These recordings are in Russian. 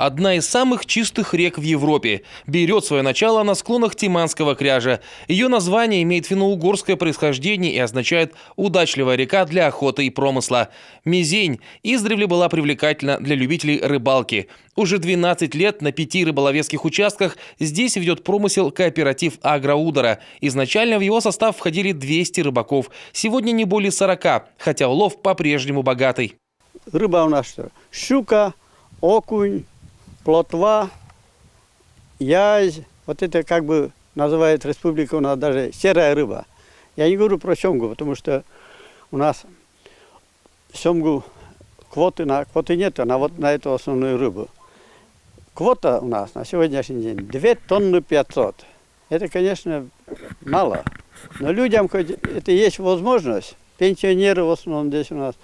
Одна из самых чистых рек в Европе. Берет свое начало на склонах Тиманского кряжа. Ее название имеет финно-угорское происхождение и означает «удачливая река для охоты и промысла». Мезень издревле была привлекательна для любителей рыбалки. Уже 12 лет на 5 рыболовецких участках здесь ведет промысел кооператив «Агроудара». Изначально в его состав входили 200 рыбаков. Сегодня не более 40, хотя улов по-прежнему богатый. Рыба у нас что? Щука, окунь, плотва, язь. Вот это как бы называет республика у нас даже серая рыба. Я не говорю про семгу, потому что у нас семгу квоты нет, а вот на эту основную рыбу. Квота у нас на сегодняшний день 2 тонны 500. Это, конечно, мало. Но людям хоть это есть возможность. Пенсионеры в основном здесь у нас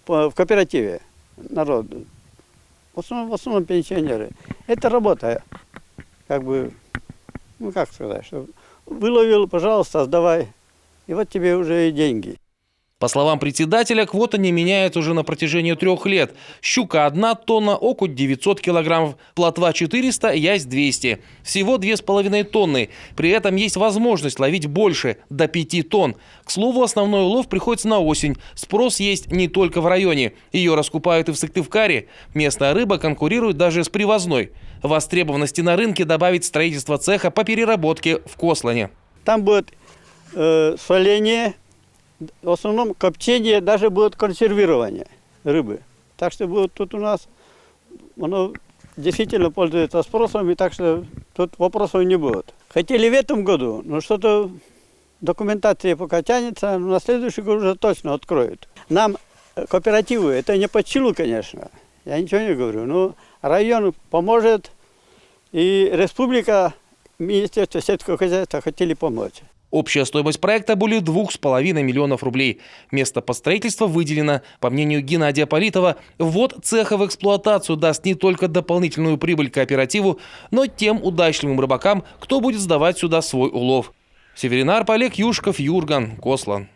в кооперативе народ. В основном пенсионеры. Это работа, как бы, ну как сказать, что выловил, пожалуйста, сдавай, и вот тебе уже и деньги. По словам председателя, квота не меняется уже на протяжении 3 лет. Щука 1 тонна, окунь 900 килограммов, плотва 400, язь 200. Всего 2,5 тонны. При этом есть возможность ловить больше, до 5 тонн. К слову, основной улов приходится на осень. Спрос есть не только в районе. Ее раскупают и в Сыктывкаре. Местная рыба конкурирует даже с привозной. Востребованности на рынке добавит строительство цеха по переработке в Кослане. Там будет соление. В основном копчение, даже будет консервирование рыбы. Так что будет тут у нас, оно действительно пользуется спросом, и так что тут вопросов не будет. Хотели в этом году, но что-то документация пока тянется, но на следующий год уже точно откроют. Нам кооперативы, это не под силу, конечно, я ничего не говорю, но район поможет, и республика, Министерство сельского хозяйства хотели помочь. Общая стоимость проекта более 2,5 миллионов рублей. Место под строительство выделено. По мнению Геннадия Политова, ввод цеха в эксплуатацию даст не только дополнительную прибыль кооперативу, но тем удачливым рыбакам, кто будет сдавать сюда свой улов. Северинар, Олег Юшков, Юрган, Кослан.